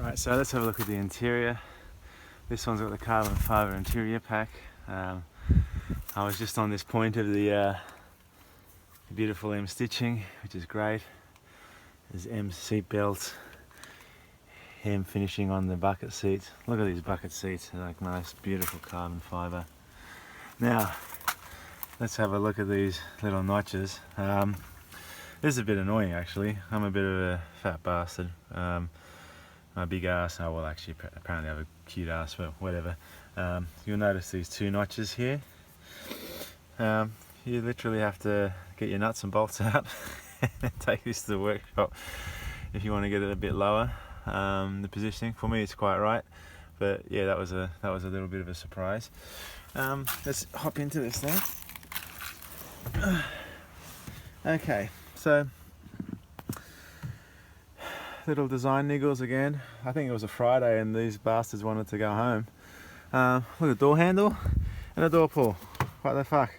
Alright, so let's have a look at the interior. This one's got the carbon fibre interior pack. I was just on this point of the beautiful M stitching, which is great. There's M seat belts, M finishing on the bucket seats. Look at these bucket seats, they're like nice, beautiful carbon fibre. Now, let's have a look at these little notches. This is a bit annoying actually. I'm a bit of a fat bastard. My big ass, oh well actually apparently I have a cute ass, but whatever. You'll notice these two notches here. You literally have to get your nuts and bolts out and take this to the workshop if you want to get it a bit lower. The positioning, for me it's quite right, but yeah, that was a little bit of a surprise. Let's hop into this thing. Okay, so little design niggles again. I think it was a Friday and these bastards wanted to go home. Look at the door handle and a door pull. What the fuck?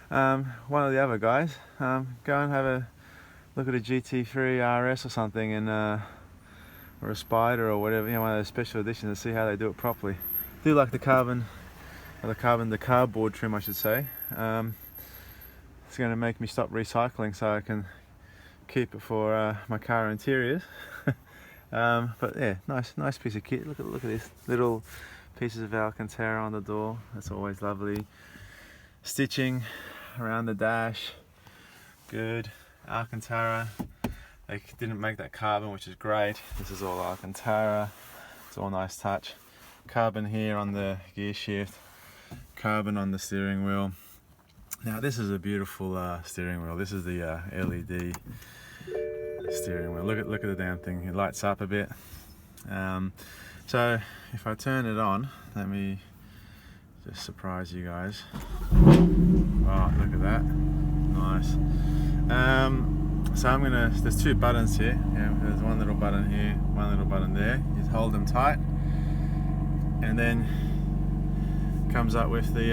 One of the other guys, go and have a look at a GT3 RS or something, and or a Spider or whatever, you know, one of those special editions, and see how they do it properly. Do like the cardboard trim, I should say. It's going to make me stop recycling so I can keep it for my car interiors. But yeah, nice piece of kit. Look at this little pieces of Alcantara on the door. That's always lovely. Stitching around the dash, good. Alcantara. They didn't make that carbon, which is great. This is all Alcantara. It's all nice touch. Carbon here on the gear shift. Carbon on the steering wheel. Now this is a beautiful steering wheel. This is the LED steering wheel. Look at the damn thing. It lights up a bit. So if I turn it on, let me just surprise you guys. Oh, look at that. Nice. So I'm gonna. There's two buttons here. Yeah, there's one little button here, one little button there. You hold them tight, and then comes up with the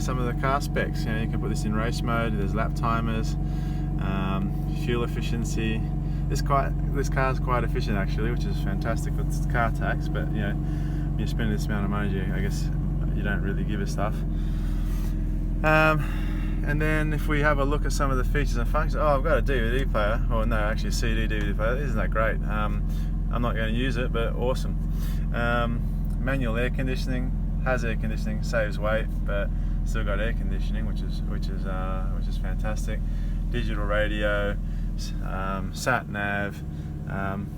some of the car specs. You know, you can put this in race mode. There's lap timers, fuel efficiency. This car's quite efficient actually, which is fantastic for its car tax. But you know, when you spend this amount of money, I guess you don't really give a stuff. And then if we have a look at some of the features and functions, oh, I've got a DVD player. Oh no, actually a CD DVD player. Isn't that great? I'm not going to use it, but awesome. Manual air conditioning. Has air conditioning, saves weight, but still got air conditioning, which is fantastic. Digital radio, sat nav.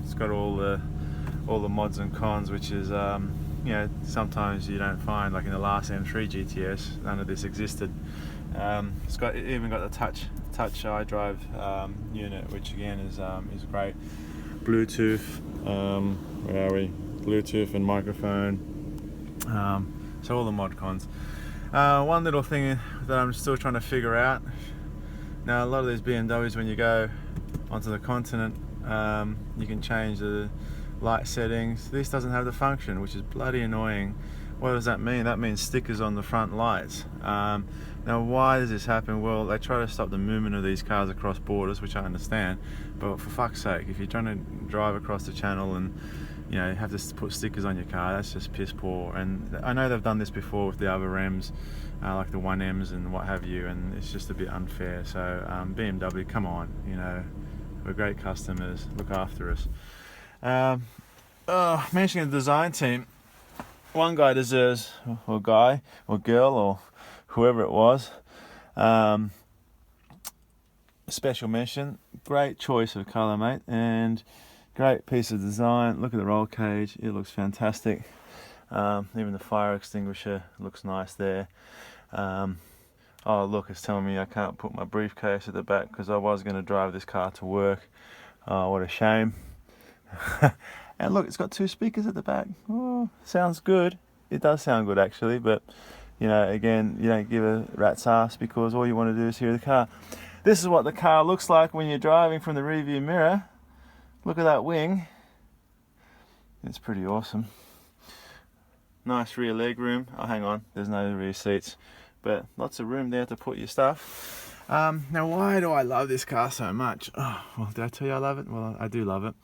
It's got all the mods and cons, which is you know, sometimes you don't find, like in the last M3 GTS, none of this existed. It's even got the touch iDrive unit, which again is great. Bluetooth, where are we? Bluetooth and microphone. So all the mod cons. One little thing that I'm still trying to figure out. Now a lot of these BMWs, when you go onto the continent, you can change the light settings. This doesn't have the function, which is bloody annoying. What does that mean? That means stickers on the front lights. Now why does this happen? Well, they try to stop the movement of these cars across borders, which I understand, but for fuck's sake, if you're trying to drive across the channel and you know, have to put stickers on your car, that's just piss poor. And I know they've done this before with the other M's, like the 1Ms and what have you, and it's just a bit unfair. So BMW, come on, you know, we're great customers, look after us. Mentioning the design team, one guy deserves, or guy, or girl, or whoever it was, special mention. Great choice of colour, mate, and great piece of design. Look at the roll cage, it looks fantastic. Even the fire extinguisher looks nice there. Oh look, it's telling me I can't put my briefcase at the back because I was going to drive this car to work. Oh, what a shame. And look, it's got two speakers at the back. Oh, sounds good. It does sound good actually, but you know, again, you don't give a rat's ass because all you want to do is hear the car. This is what the car looks like when you're driving from the rearview mirror. Look at that wing. It's pretty awesome. Nice rear leg room. Oh, hang on, there's no rear seats, but lots of room there to put your stuff. Now, why do I love this car so much? Oh, well, did I tell you I love it? Well, I do love it.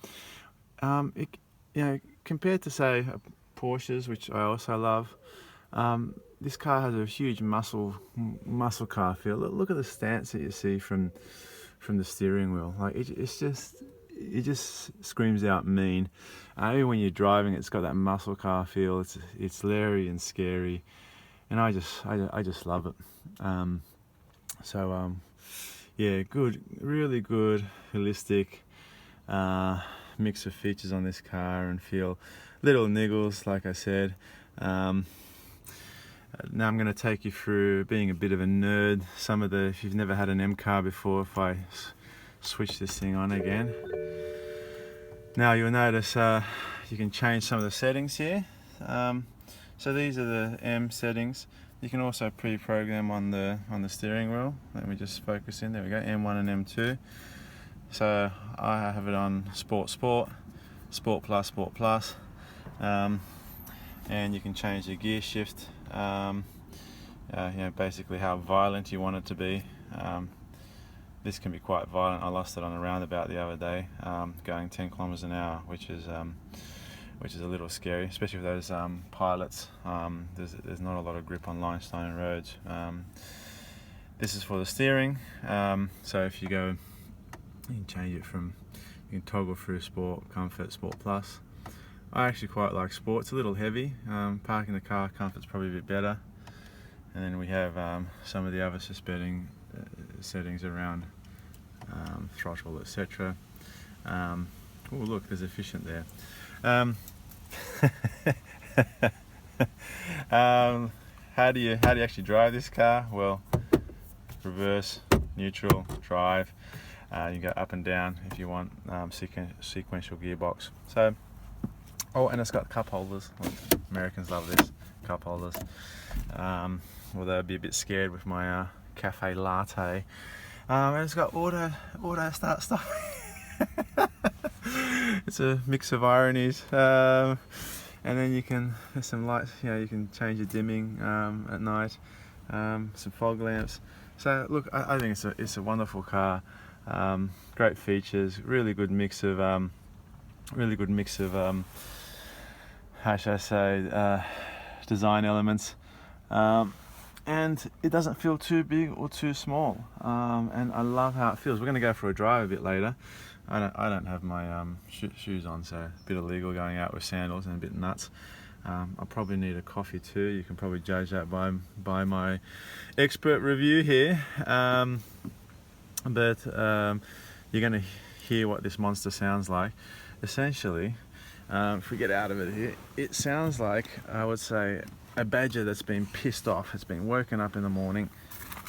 you know, compared to say Porsches, which I also love, this car has a huge muscle car feel. Look at the stance that you see from the steering wheel. Like it just screams out mean. Even when you're driving, it's got that muscle car feel. It's leery and scary, and I just love it. Yeah, good, really good, holistic mix of features on this car and feel. Little niggles, like I said. Now I'm going to take you through, being a bit of a nerd, some of the, if you've never had an M car before, if I switch this thing on again. Now you'll notice you can change some of the settings here. So these are the M settings. You can also pre-program on the steering wheel. Let me just focus in, there we go, M1 and M2. So I have it on Sport, Sport Plus, Sport Plus. And you can change the gear shift, you know, basically how violent you want it to be. This can be quite violent. I lost it on a roundabout the other day, going 10 kilometers an hour, which is a little scary, especially for those pilots. There's not a lot of grip on limestone roads. This is for the steering. So if you go, you can change it from, you can toggle through Sport, Comfort, Sport Plus. I actually quite like Sport. It's a little heavy. Parking the car, Comfort's probably a bit better. And then we have some of the other settings around throttle, etc. Oh look, there's efficient there. How do you actually drive this car? Well, reverse, neutral, drive. You go up and down if you want, sequential gearbox. So, oh, and it's got cup holders. Americans love this, cup holders. Although I'd be a bit scared with my cafe latte. And it's got auto start stop. It's a mix of ironies. And then you can, there's some lights, you know, you can change the dimming at night. Some fog lamps. So look, I think it's a wonderful car. Great features, really good mix of how should I say, design elements, and it doesn't feel too big or too small, and I love how it feels. We're going to go for a drive a bit later. I don't have my shoes on, so a bit illegal going out with sandals and a bit nuts. I'll probably need a coffee too. You can probably judge that by my expert review here. But you're going to hear what this monster sounds like. Essentially, if we get out of it here, it sounds like, I would say, a badger that's been pissed off. It's been woken up in the morning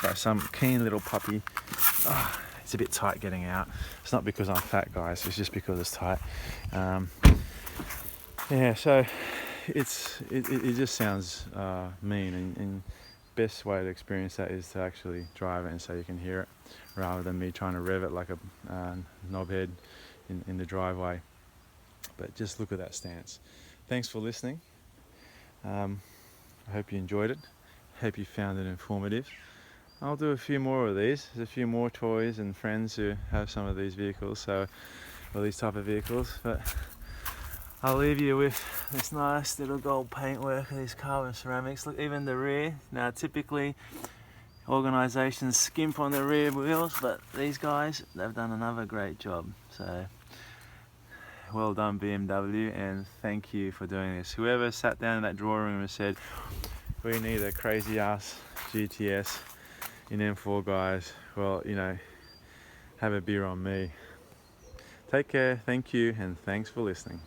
by some keen little puppy. Oh, it's a bit tight getting out. It's not because I'm fat, guys, it's just because it's tight. Yeah, so it just sounds mean, and best way to experience that is to actually drive it and so you can hear it, rather than me trying to rev it like a knobhead in the driveway. But just look at that stance. Thanks for listening. I hope you enjoyed it. Hope you found it informative. I'll do a few more of these. There's a few more toys and friends who have some of these vehicles, or these type of vehicles. But I'll leave you with this nice little gold paintwork of these carbon ceramics. Look, even the rear. Now, typically organisations skimp on the rear wheels, but these guys, they've done another great job. So, well done, BMW, and thank you for doing this. Whoever sat down in that drawing room and said, we need a crazy ass GTS in M4, guys, well, you know, have a beer on me. Take care, thank you, and thanks for listening.